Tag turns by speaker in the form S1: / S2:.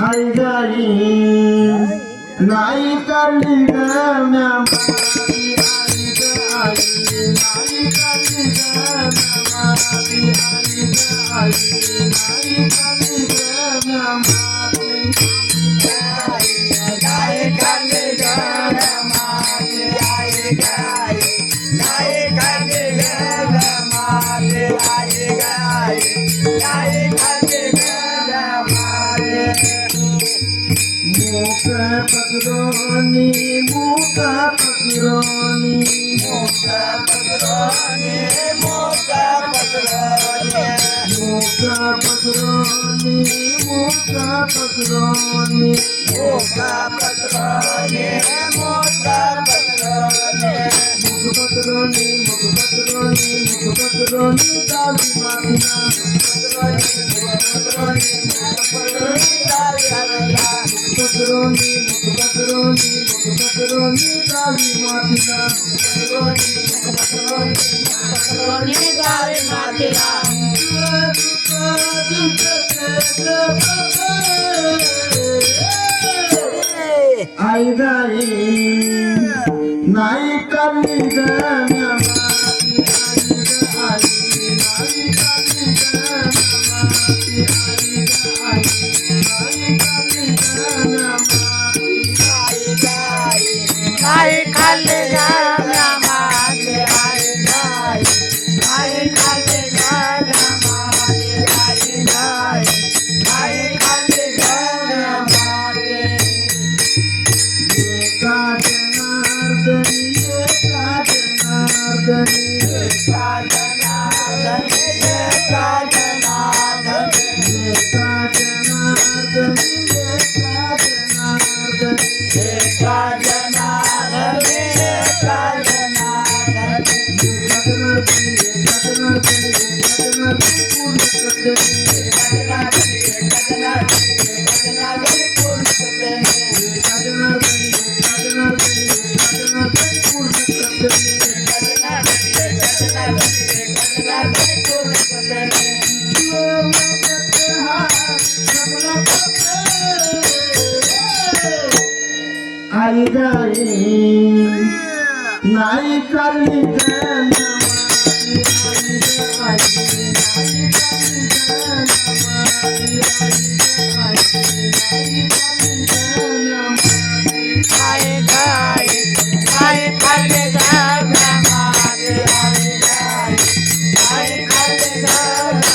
S1: आई गाई नाही काढली गम्या नाही काढली गम्या नाही काढली गम्या पकड़ोनी मुका पकड़ोनी मुका पकड़ोनी मुका पकड़ोनी मुका पकड़ोनी मुका पकड़ोनी मुका पकड़ोनी मुका पकड़ोनी मुक पकड़ोनी मुक पकड़ोनी मुक पकड़ोनी दावी मातिना पकड़ोनी पकड़ोनी पकड़ोनी दावी मातिना पकड़ोनी पकड़ोनी पकड़ोनी दावी मातिना पकड़ोनी पकड़ोनी दावी मातिना आई गाई नाही काढली गम्या आई गाई नाही काढली गम्या
S2: I